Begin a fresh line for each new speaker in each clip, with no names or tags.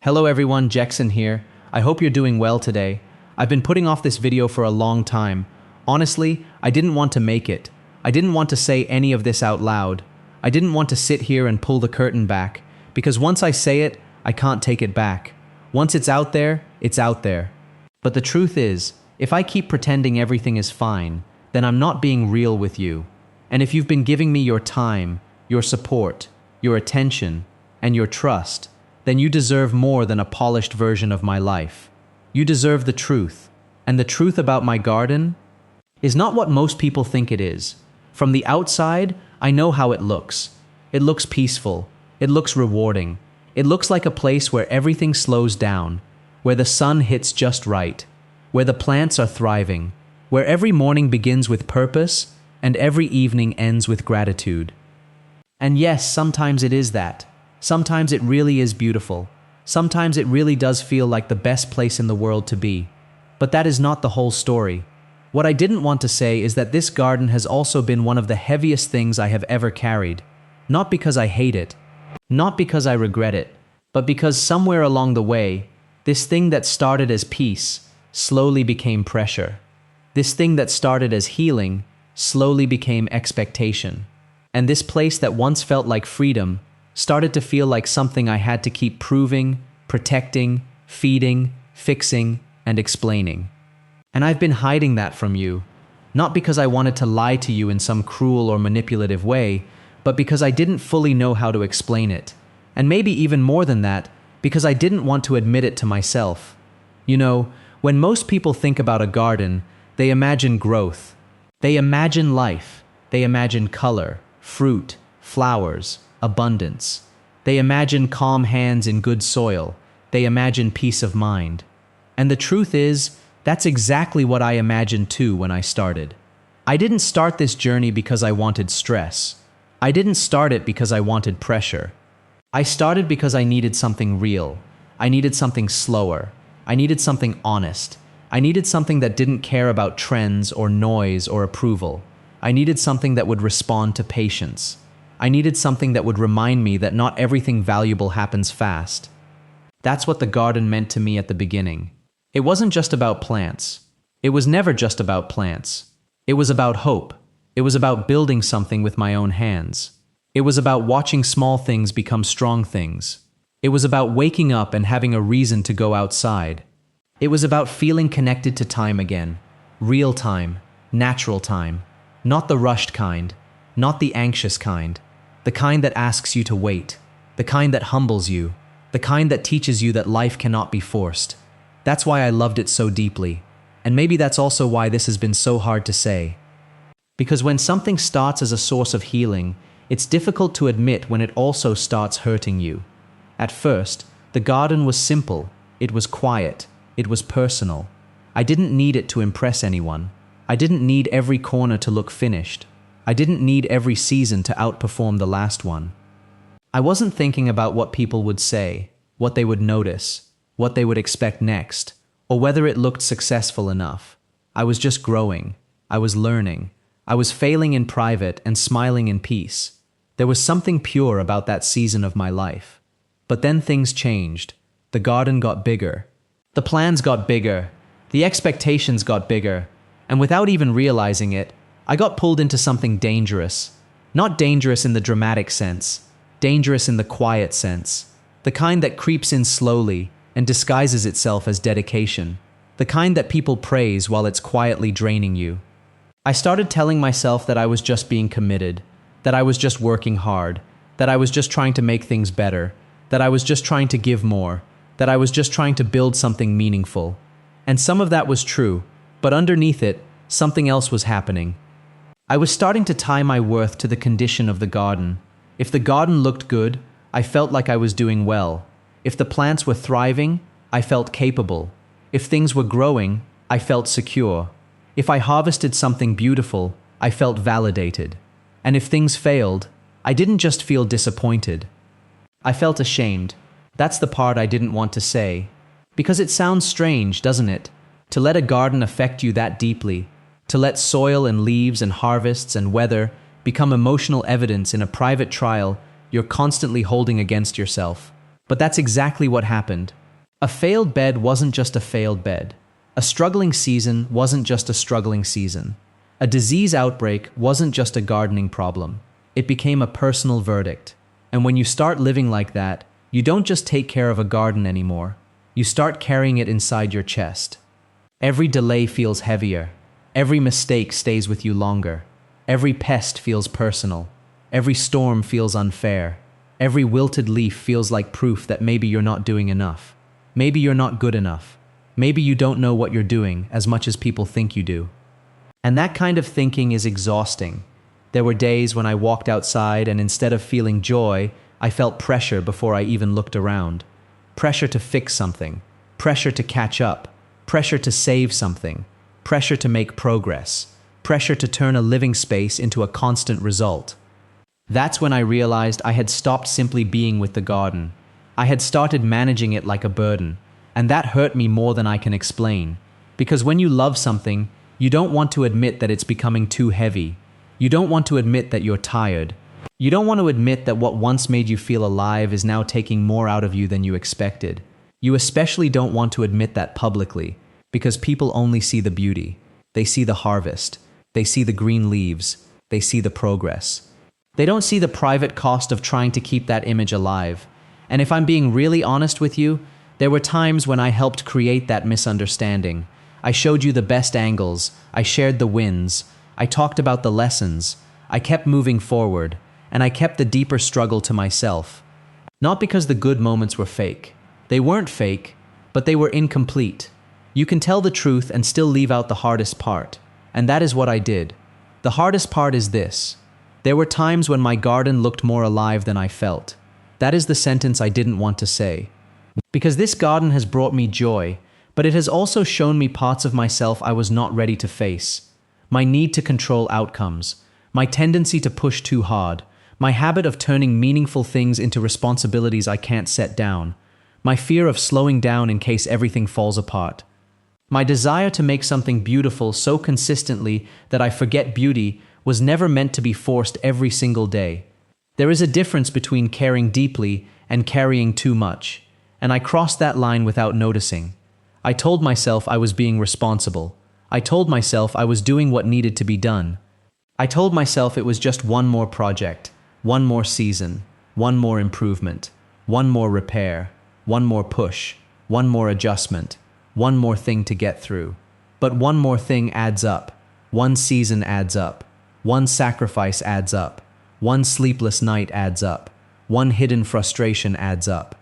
Hello everyone, Jackson here. I hope you're doing well today. I've been putting off this video for a long time. Honestly, I didn't want to make it. I didn't want to say any of this out loud. I didn't want to sit here and pull the curtain back, because once I say it, I can't take it back. Once it's out there, it's out there. But the truth is, if I keep pretending everything is fine, then I'm not being real with you. And if you've been giving me your time, your support, your attention, and your trust, then you deserve more than a polished version of my life. You deserve the truth. And the truth about my garden is not what most people think it is. From the outside, I know how it looks. It looks peaceful. It looks rewarding. It looks like a place where everything slows down, where the sun hits just right, where the plants are thriving, where every morning begins with purpose and every evening ends with gratitude. And yes, sometimes it is that. Sometimes it really is beautiful. Sometimes it really does feel like the best place in the world to be. But that is not the whole story. What I didn't want to say is that this garden has also been one of the heaviest things I have ever carried. Not because I hate it, not because I regret it, but because somewhere along the way, this thing that started as peace slowly became pressure. This thing that started as healing slowly became expectation. And this place that once felt like freedom started to feel like something I had to keep proving, protecting, feeding, fixing, and explaining. And I've been hiding that from you, not because I wanted to lie to you in some cruel or manipulative way, but because I didn't fully know how to explain it. And maybe even more than that, because I didn't want to admit it to myself. You know, when most people think about a garden, they imagine growth. They imagine life. They imagine color, fruit, flowers, abundance. They imagine calm hands in good soil. They imagine peace of mind. And the truth is, that's exactly what I imagined too when I started. I didn't start this journey because I wanted stress. I didn't start it because I wanted pressure. I started because I needed something real. I needed something slower. I needed something honest. I needed something that didn't care about trends or noise or approval. I needed something that would respond to patience. I needed something that would remind me that not everything valuable happens fast. That's what the garden meant to me at the beginning. It wasn't just about plants. It was never just about plants. It was about hope. It was about building something with my own hands. It was about watching small things become strong things. It was about waking up and having a reason to go outside. It was about feeling connected to time again. Real time, natural time. Not the rushed kind, not the anxious kind. The kind that asks you to wait. The kind that humbles you. The kind that teaches you that life cannot be forced. That's why I loved it so deeply. And maybe that's also why this has been so hard to say. Because when something starts as a source of healing, it's difficult to admit when it also starts hurting you. At first, the garden was simple. It was quiet. It was personal. I didn't need it to impress anyone. I didn't need every corner to look finished. I didn't need every season to outperform the last one. I wasn't thinking about what people would say, what they would notice, what they would expect next, or whether it looked successful enough. I was just growing. I was learning. I was failing in private and smiling in peace. There was something pure about that season of my life. But then things changed. The garden got bigger. The plans got bigger. The expectations got bigger. And without even realizing it, I got pulled into something dangerous. Not dangerous in the dramatic sense, dangerous in the quiet sense. The kind that creeps in slowly and disguises itself as dedication. The kind that people praise while it's quietly draining you. I started telling myself that I was just being committed, that I was just working hard, that I was just trying to make things better, that I was just trying to give more, that I was just trying to build something meaningful. And some of that was true, but underneath it, something else was happening. I was starting to tie my worth to the condition of the garden. If the garden looked good, I felt like I was doing well. If the plants were thriving, I felt capable. If things were growing, I felt secure. If I harvested something beautiful, I felt validated. And if things failed, I didn't just feel disappointed. I felt ashamed. That's the part I didn't want to say. Because it sounds strange, doesn't it? To let a garden affect you that deeply. To let soil and leaves and harvests and weather become emotional evidence in a private trial you're constantly holding against yourself. But that's exactly what happened. A failed bed wasn't just a failed bed. A struggling season wasn't just a struggling season. A disease outbreak wasn't just a gardening problem. It became a personal verdict. And when you start living like that, you don't just take care of a garden anymore. You start carrying it inside your chest. Every delay feels heavier. Every mistake stays with you longer. Every pest feels personal. Every storm feels unfair. Every wilted leaf feels like proof that maybe you're not doing enough. Maybe you're not good enough. Maybe you don't know what you're doing as much as people think you do. And that kind of thinking is exhausting. There were days when I walked outside and instead of feeling joy, I felt pressure before I even looked around. Pressure to fix something. Pressure to catch up. Pressure to save something. Pressure to make progress. Pressure to turn a living space into a constant result. That's when I realized I had stopped simply being with the garden. I had started managing it like a burden. And that hurt me more than I can explain. Because when you love something, you don't want to admit that it's becoming too heavy. You don't want to admit that you're tired. You don't want to admit that what once made you feel alive is now taking more out of you than you expected. You especially don't want to admit that publicly, because people only see the beauty. They see the harvest. They see the green leaves. They see the progress. They don't see the private cost of trying to keep that image alive. And if I'm being really honest with you, there were times when I helped create that misunderstanding. I showed you the best angles. I shared the wins. I talked about the lessons. I kept moving forward. And I kept the deeper struggle to myself. Not because the good moments were fake. They weren't fake, but they were incomplete. You can tell the truth and still leave out the hardest part. And that is what I did. The hardest part is this. There were times when my garden looked more alive than I felt. That is the sentence I didn't want to say. Because this garden has brought me joy, but it has also shown me parts of myself I was not ready to face. My need to control outcomes. My tendency to push too hard. My habit of turning meaningful things into responsibilities I can't set down. My fear of slowing down in case everything falls apart. My desire to make something beautiful so consistently that I forget beauty was never meant to be forced every single day. There is a difference between caring deeply and carrying too much, and I crossed that line without noticing. I told myself I was being responsible. I told myself I was doing what needed to be done. I told myself it was just one more project, one more season, one more improvement, one more repair, one more push, one more adjustment, one more thing to get through. But one more thing adds up. One season adds up. One sacrifice adds up. One sleepless night adds up. One hidden frustration adds up.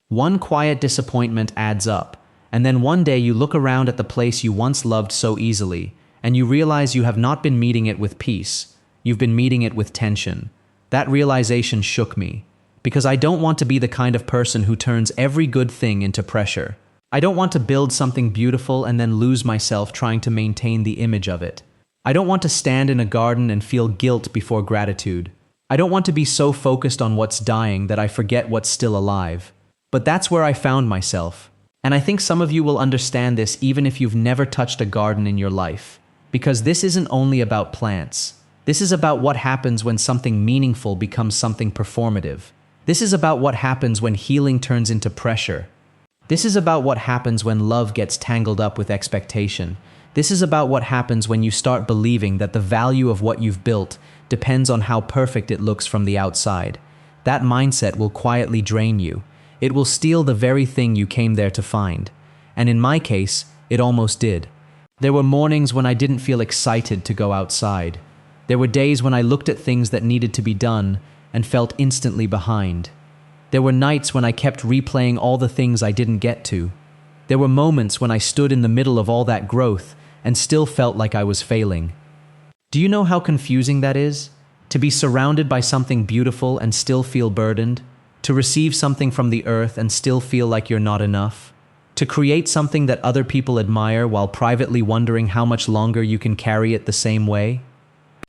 One quiet disappointment adds up. And then one day you look around at the place you once loved so easily, and you realize you have not been meeting it with peace. You've been meeting it with tension. That realization shook me, because I don't want to be the kind of person who turns every good thing into pressure. I don't want to build something beautiful and then lose myself trying to maintain the image of it. I don't want to stand in a garden and feel guilt before gratitude. I don't want to be so focused on what's dying that I forget what's still alive. But that's where I found myself. And I think some of you will understand this even if you've never touched a garden in your life. Because this isn't only about plants. This is about what happens when something meaningful becomes something performative. This is about what happens when healing turns into pressure. This is about what happens when love gets tangled up with expectation. This is about what happens when you start believing that the value of what you've built depends on how perfect it looks from the outside. That mindset will quietly drain you. It will steal the very thing you came there to find. And in my case, it almost did. There were mornings when I didn't feel excited to go outside. There were days when I looked at things that needed to be done and felt instantly behind. There were nights when I kept replaying all the things I didn't get to. There were moments when I stood in the middle of all that growth and still felt like I was failing. Do you know how confusing that is? To be surrounded by something beautiful and still feel burdened? To receive something from the earth and still feel like you're not enough? To create something that other people admire while privately wondering how much longer you can carry it the same way?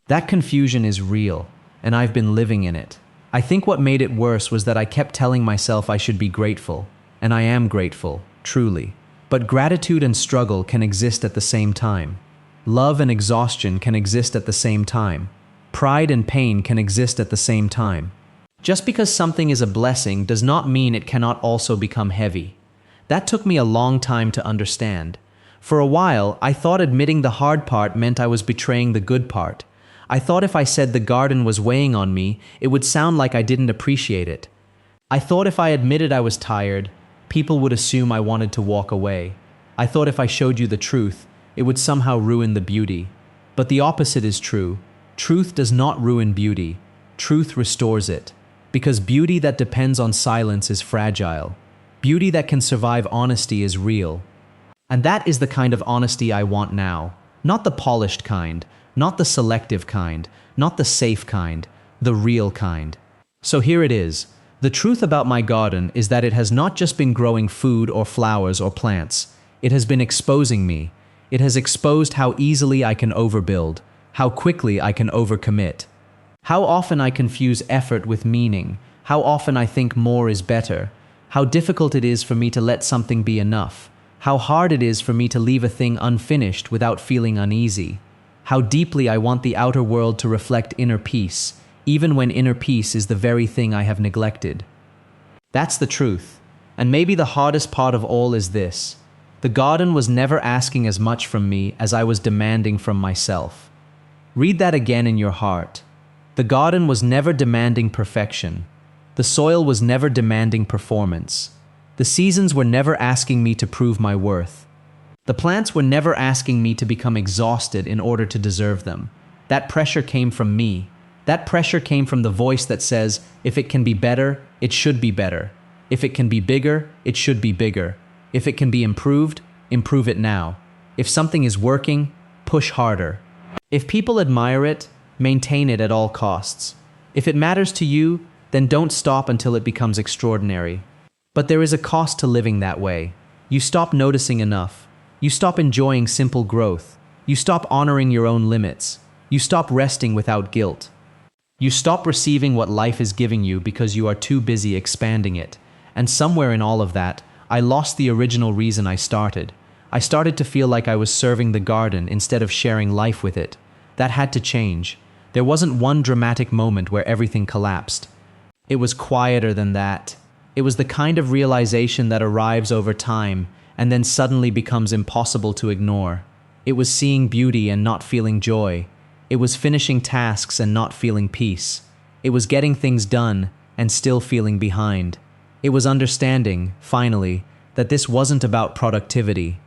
That confusion is real, and I've been living in it. I think what made it worse was that I kept telling myself I should be grateful, and I am grateful, truly. But gratitude and struggle can exist at the same time. Love and exhaustion can exist at the same time. Pride and pain can exist at the same time. Just because something is a blessing does not mean it cannot also become heavy. That took me a long time to understand. For a while, I thought admitting the hard part meant I was betraying the good part. I thought if I said the garden was weighing on me, it would sound like I didn't appreciate it. I thought if I admitted I was tired, people would assume I wanted to walk away. I thought if I showed you the truth, it would somehow ruin the beauty. But the opposite is true. Truth does not ruin beauty. Truth restores it. Because beauty that depends on silence is fragile. Beauty that can survive honesty is real. And that is the kind of honesty I want now. Not the polished kind, not the selective kind, not the safe kind, the real kind. So here it is. The truth about my garden is that it has not just been growing food or flowers or plants. It has been exposing me. It has exposed how easily I can overbuild, how quickly I can overcommit, how often I confuse effort with meaning, how often I think more is better, how difficult it is for me to let something be enough, how hard it is for me to leave a thing unfinished without feeling uneasy, how deeply I want the outer world to reflect inner peace, even when inner peace is the very thing I have neglected. That's the truth. And maybe the hardest part of all is this. The garden was never asking as much from me as I was demanding from myself. Read that again in your heart. The garden was never demanding perfection. The soil was never demanding performance. The seasons were never asking me to prove my worth. The plants were never asking me to become exhausted in order to deserve them. That pressure came from me. That pressure came from the voice that says, if it can be better, it should be better. If it can be bigger, it should be bigger. If it can be improved, improve it now. If something is working, push harder. If people admire it, maintain it at all costs. If it matters to you, then don't stop until it becomes extraordinary. But there is a cost to living that way. You stop noticing enough. You stop enjoying simple growth. You stop honoring your own limits. You stop resting without guilt. You stop receiving what life is giving you because you are too busy expanding it. And somewhere in all of that, I lost the original reason I started. I started to feel like I was serving the garden instead of sharing life with it. That had to change. There wasn't one dramatic moment where everything collapsed. It was quieter than that. It was the kind of realization that arrives over time and then suddenly becomes impossible to ignore. It was seeing beauty and not feeling joy. It was finishing tasks and not feeling peace. It was getting things done and still feeling behind. It was understanding, finally, that this wasn't about productivity.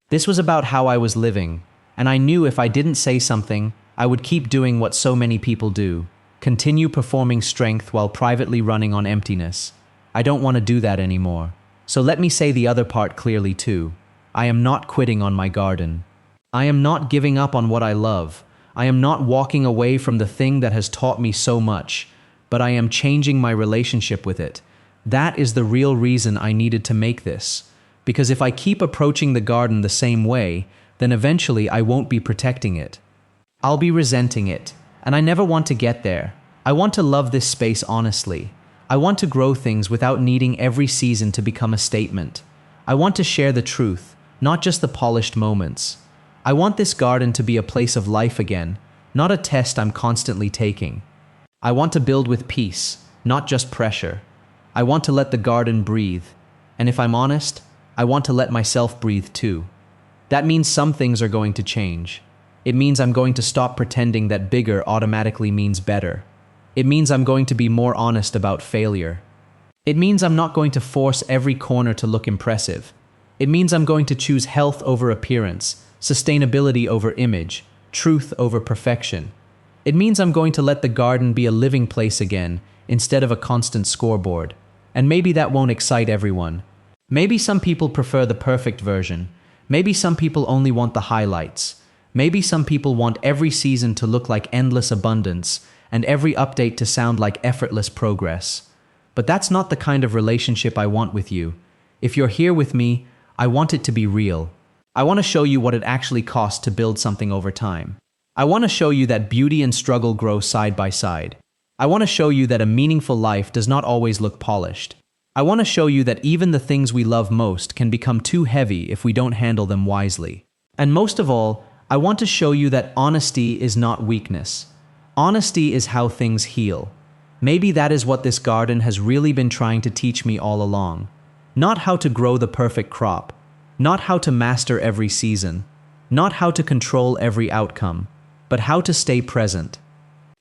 This was about how I was living, and I knew if I didn't say something, I would keep doing what so many people do, continue performing strength while privately running on emptiness. I don't want to do that anymore. So let me say the other part clearly too. I am not quitting on my garden. I am not giving up on what I love. I am not walking away from the thing that has taught me so much, but I am changing my relationship with it. That is the real reason I needed to make this. Because if I keep approaching the garden the same way, then eventually I won't be protecting it. I'll be resenting it, and I never want to get there. I want to love this space honestly. I want to grow things without needing every season to become a statement. I want to share the truth, not just the polished moments. I want this garden to be a place of life again, not a test I'm constantly taking. I want to build with peace, not just pressure. I want to let the garden breathe, and if I'm honest, I want to let myself breathe too. That means some things are going to change. It means I'm going to stop pretending that bigger automatically means better. It means I'm going to be more honest about failure. It means I'm not going to force every corner to look impressive. It means I'm going to choose health over appearance, sustainability over image, truth over perfection. It means I'm going to let the garden be a living place again, instead of a constant scoreboard. And maybe that won't excite everyone. Maybe some people prefer the perfect version. Maybe some people only want the highlights. Maybe some people want every season to look like endless abundance and every update to sound like effortless progress. But that's not the kind of relationship I want with you. If you're here with me, I want it to be real. I want to show you what it actually costs to build something over time. I want to show you that beauty and struggle grow side by side. I want to show you that a meaningful life does not always look polished. I want to show you that even the things we love most can become too heavy if we don't handle them wisely. And most of all, I want to show you that honesty is not weakness. Honesty is how things heal. Maybe that is what this garden has really been trying to teach me all along. Not how to grow the perfect crop, not how to master every season, not how to control every outcome, but how to stay present,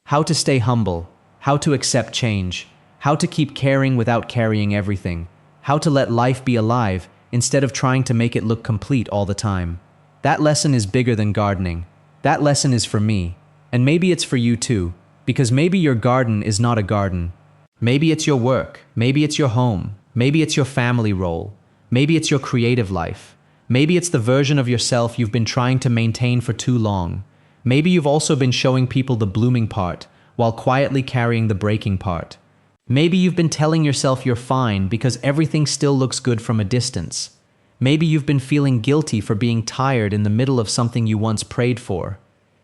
how to stay humble, how to accept change, how to keep caring without carrying everything, how to let life be alive instead of trying to make it look complete all the time. That lesson is bigger than gardening. That lesson is for me, and maybe it's for you too, because maybe your garden is not a garden. Maybe it's your work, maybe it's your home, maybe it's your family role, maybe it's your creative life, maybe it's the version of yourself you've been trying to maintain for too long. Maybe you've also been showing people the blooming part, while quietly carrying the breaking part. Maybe you've been telling yourself you're fine because everything still looks good from a distance. Maybe you've been feeling guilty for being tired in the middle of something you once prayed for.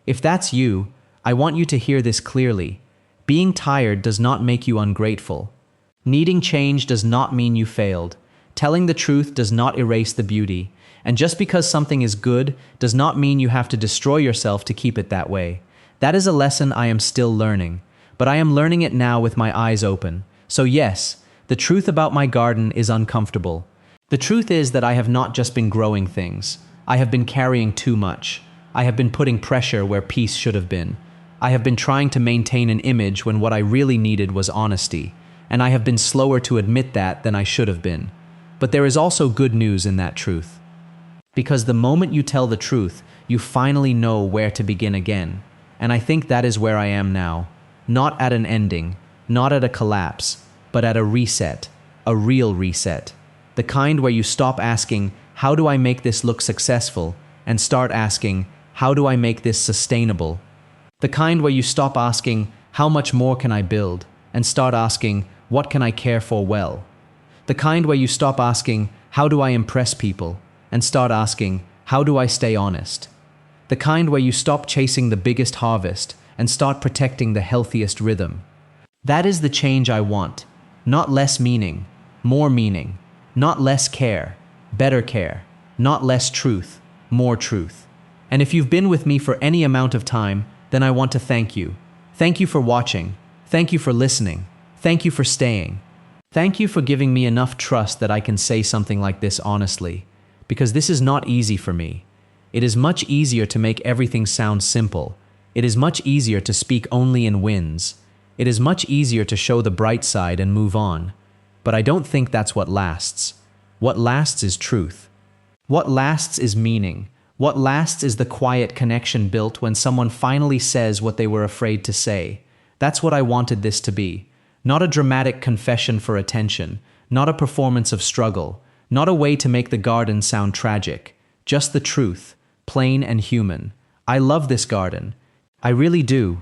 If that's you, I want you to hear this clearly. Being tired does not make you ungrateful. Needing change does not mean you failed. Telling the truth does not erase the beauty. And just because something is good does not mean you have to destroy yourself to keep it that way. That is a lesson I am still learning, but I am learning it now with my eyes open. So yes, the truth about my garden is uncomfortable. The truth is that I have not just been growing things. I have been carrying too much. I have been putting pressure where peace should have been. I have been trying to maintain an image when what I really needed was honesty, and I have been slower to admit that than I should have been. But there is also good news in that truth. Because the moment you tell the truth, you finally know where to begin again. And I think that is where I am now. Not at an ending, not at a collapse, but at a reset, a real reset. The kind where you stop asking, how do I make this look successful? And start asking, how do I make this sustainable? The kind where you stop asking, how much more can I build? And start asking, what can I care for well? The kind where you stop asking, how do I impress people? And start asking, how do I stay honest? The kind where you stop chasing the biggest harvest and start protecting the healthiest rhythm. That is the change I want. Not less meaning, more meaning. Not less care, better care. Not less truth, more truth. And if you've been with me for any amount of time, then I want to thank you. Thank you for watching. Thank you for listening. Thank you for staying. Thank you for giving me enough trust that I can say something like this honestly, because this is not easy for me. It is much easier to make everything sound simple. It is much easier to speak only in wins. It is much easier to show the bright side and move on. But I don't think that's what lasts. What lasts is truth. What lasts is meaning. What lasts is the quiet connection built when someone finally says what they were afraid to say. That's what I wanted this to be. Not a dramatic confession for attention, not a performance of struggle, not a way to make the garden sound tragic, just the truth, plain and human. I love this garden. I really do.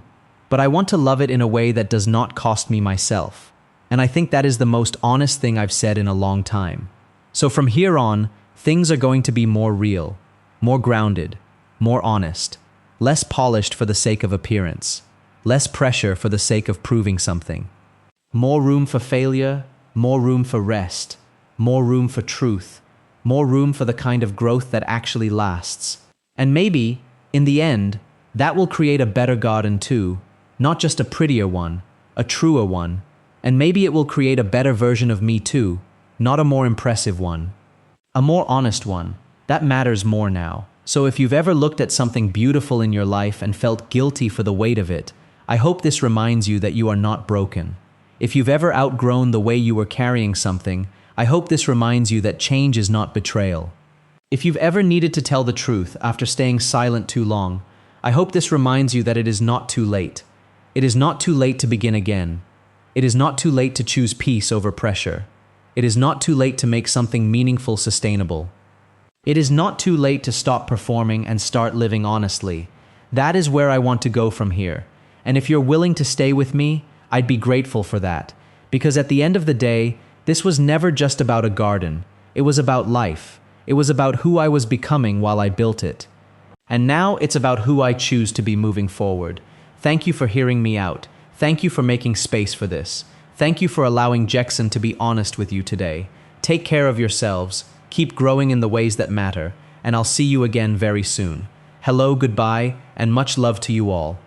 But I want to love it in a way that does not cost me myself. And I think that is the most honest thing I've said in a long time. So from here on, things are going to be more real, more grounded, more honest, less polished for the sake of appearance, less pressure for the sake of proving something. More room for failure, more room for rest, more room for truth, more room for the kind of growth that actually lasts. And maybe, in the end, that will create a better garden too, not just a prettier one, a truer one. And maybe it will create a better version of me too, not a more impressive one. A more honest one. That matters more now. So if you've ever looked at something beautiful in your life and felt guilty for the weight of it, I hope this reminds you that you are not broken. If you've ever outgrown the way you were carrying something, I hope this reminds you that change is not betrayal. If you've ever needed to tell the truth after staying silent too long, I hope this reminds you that it is not too late. It is not too late to begin again. It is not too late to choose peace over pressure. It is not too late to make something meaningful sustainable. It is not too late to stop performing and start living honestly. That is where I want to go from here. And if you're willing to stay with me, I'd be grateful for that. Because at the end of the day, this was never just about a garden. It was about life. It was about who I was becoming while I built it. And now it's about who I choose to be moving forward. Thank you for hearing me out. Thank you for making space for this. Thank you for allowing Jackson to be honest with you today. Take care of yourselves, keep growing in the ways that matter, and I'll see you again very soon. Hello, goodbye, and much love to you all.